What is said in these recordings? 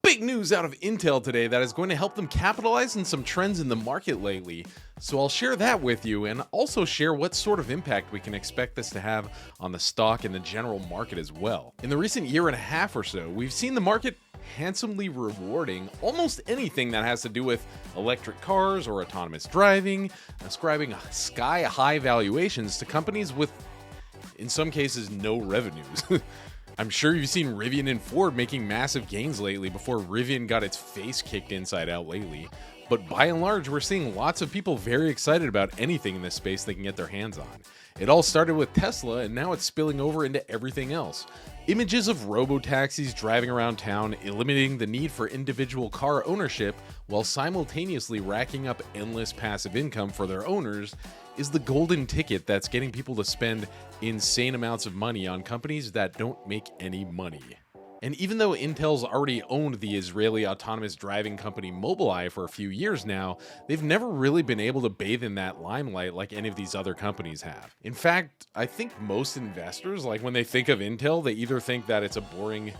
big news out of Intel today that is going to help them capitalize on some trends in the market lately. So I'll share that with you and also share what sort of impact we can expect this to have on the stock and the general market as well. In the recent year and a half or so, we've seen the market handsomely rewarding almost anything that has to do with electric cars or autonomous driving, ascribing sky-high valuations to companies with, in some cases, no revenues. I'm sure you've seen Rivian and Ford making massive gains lately before Rivian got its face kicked inside out lately. But by and large, we're seeing lots of people very excited about anything in this space they can get their hands on. It all started with Tesla, and now it's spilling over into everything else. Images of robo-taxis driving around town, eliminating the need for individual car ownership while simultaneously racking up endless passive income for their owners, is the golden ticket that's getting people to spend insane amounts of money on companies that don't make any money. And even though Intel's already owned the Israeli autonomous driving company MobilEye for a few years now, they've never really been able to bathe in that limelight like any of these other companies have. In fact, I think most investors, like when they think of Intel, they either think that it's a boring,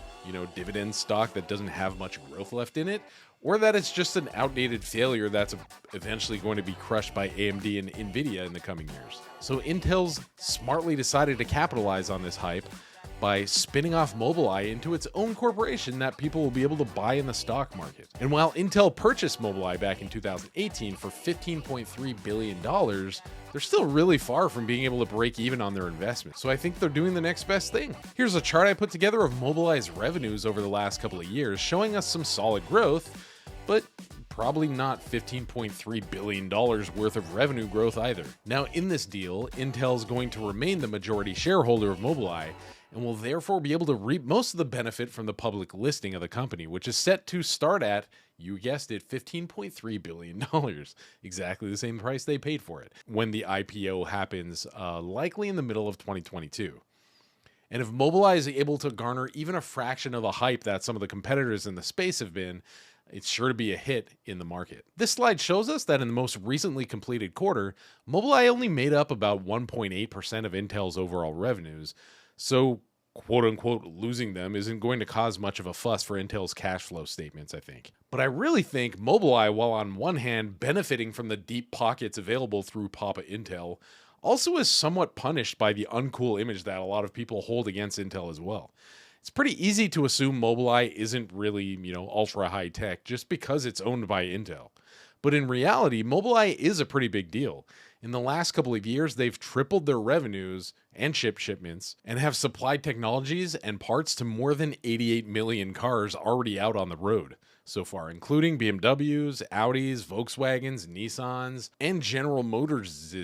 dividend stock that doesn't have much growth left in it, or that it's just an outdated failure that's eventually going to be crushed by AMD and Nvidia in the coming years. So Intel's smartly decided to capitalize on this hype by spinning off MobilEye into its own corporation that people will be able to buy in the stock market. And while Intel purchased MobilEye back in 2018 for $15.3 billion, they're still really far from being able to break even on their investment. So I think they're doing the next best thing. Here's a chart I put together of MobilEye's revenues over the last couple of years, showing us some solid growth, but probably not $15.3 billion worth of revenue growth either. Now, in this deal, Intel's going to remain the majority shareholder of MobilEye, and will therefore be able to reap most of the benefit from the public listing of the company, which is set to start at, you guessed it, $15.3 billion. Exactly the same price they paid for it when the IPO happens, likely in the middle of 2022. And if MobilEye is able to garner even a fraction of the hype that some of the competitors in the space have been, it's sure to be a hit in the market. This slide shows us that in the most recently completed quarter, MobilEye only made up about 1.8% of Intel's overall revenues, so quote-unquote losing them isn't going to cause much of a fuss for Intel's cash flow statements, I think. But I really think MobilEye, while on one hand benefiting from the deep pockets available through Papa Intel, also is somewhat punished by the uncool image that a lot of people hold against Intel as well. It's pretty easy to assume MobilEye isn't really, ultra high tech just because it's owned by Intel. But in reality, MobilEye is a pretty big deal. In the last couple of years, they've tripled their revenues and shipments and have supplied technologies and parts to more than 88 million cars already out on the road so far, including BMWs, Audis, Volkswagens, Nissans, and General Motors.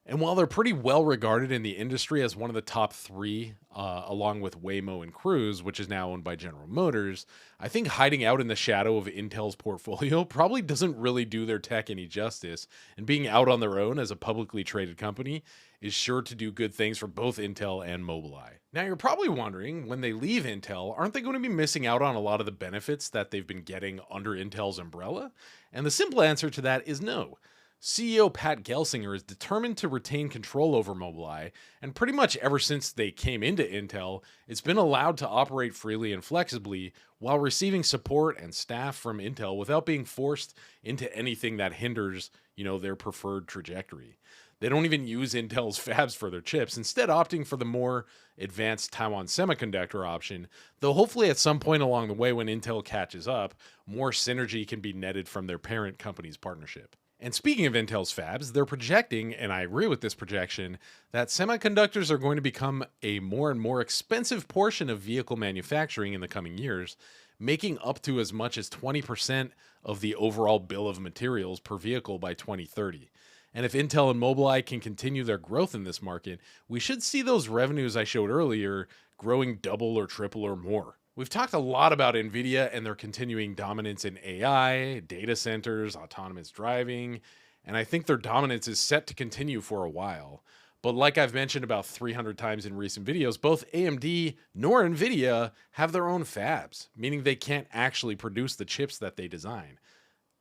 And while they're pretty well regarded in the industry as one of the top three, along with Waymo and Cruise, which is now owned by General Motors, I think hiding out in the shadow of Intel's portfolio probably doesn't really do their tech any justice, and being out on their own as a publicly traded company is sure to do good things for both Intel and MobilEye. Now you're probably wondering, when they leave Intel, aren't they going to be missing out on a lot of the benefits that they've been getting under Intel's umbrella? And the simple answer to that is no. CEO Pat Gelsinger is determined to retain control over MobilEye, and pretty much ever since they came into Intel, it's been allowed to operate freely and flexibly while receiving support and staff from Intel without being forced into anything that hinders, their preferred trajectory. They don't even use Intel's fabs for their chips, instead opting for the more advanced Taiwan Semiconductor option, though hopefully at some point along the way when Intel catches up, more synergy can be netted from their parent company's partnership. And speaking of Intel's fabs, they're projecting, and I agree with this projection, that semiconductors are going to become a more and more expensive portion of vehicle manufacturing in the coming years, making up to as much as 20% of the overall bill of materials per vehicle by 2030. And if Intel and MobilEye can continue their growth in this market, we should see those revenues I showed earlier growing double or triple or more. We've talked a lot about NVIDIA and their continuing dominance in AI, data centers, autonomous driving, and I think their dominance is set to continue for a while. But like I've mentioned about 300 times in recent videos, both AMD nor NVIDIA have their own fabs, meaning they can't actually produce the chips that they design.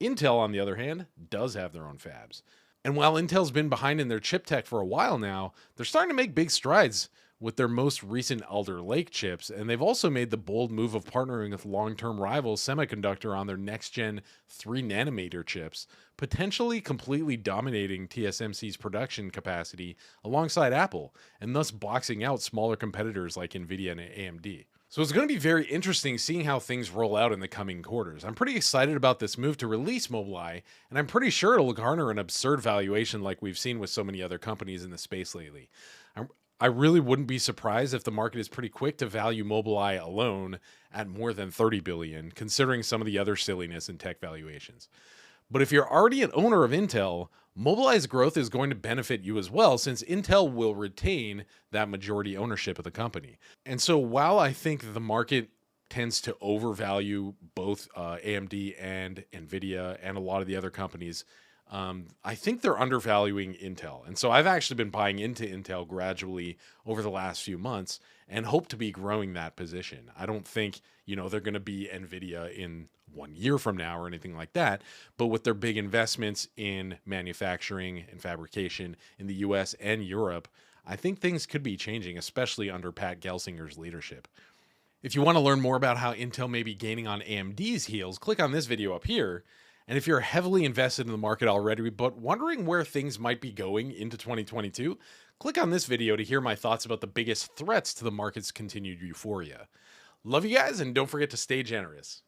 Intel, on the other hand, does have their own fabs. And while Intel's been behind in their chip tech for a while now, they're starting to make big strides with their most recent Alder Lake chips, and they've also made the bold move of partnering with long-term rival Semiconductor on their next-gen 3 nanometer chips, potentially completely dominating TSMC's production capacity alongside Apple, and thus boxing out smaller competitors like Nvidia and AMD. So it's going to be very interesting seeing how things roll out in the coming quarters. I'm pretty excited about this move to release MobilEye, and I'm pretty sure it'll garner an absurd valuation like we've seen with so many other companies in the space lately. I really wouldn't be surprised if the market is pretty quick to value MobilEye alone at more than 30 billion, considering some of the other silliness in tech valuations. But if you're already an owner of Intel, MobilEye's growth is going to benefit you as well, since Intel will retain that majority ownership of the company. And so while I think the market tends to overvalue both AMD and Nvidia and a lot of the other companies, I think they're undervaluing Intel. And so I've actually been buying into Intel gradually over the last few months and hope to be growing that position. I don't think, they're going to be Nvidia in 1 year from now or anything like that. But with their big investments in manufacturing and fabrication in the US and Europe, I think things could be changing, especially under Pat Gelsinger's leadership. If you want to learn more about how Intel may be gaining on AMD's heels, click on this video up here. And if you're heavily invested in the market already, but wondering where things might be going into 2022, click on this video to hear my thoughts about the biggest threats to the market's continued euphoria. Love you guys, and don't forget to stay generous.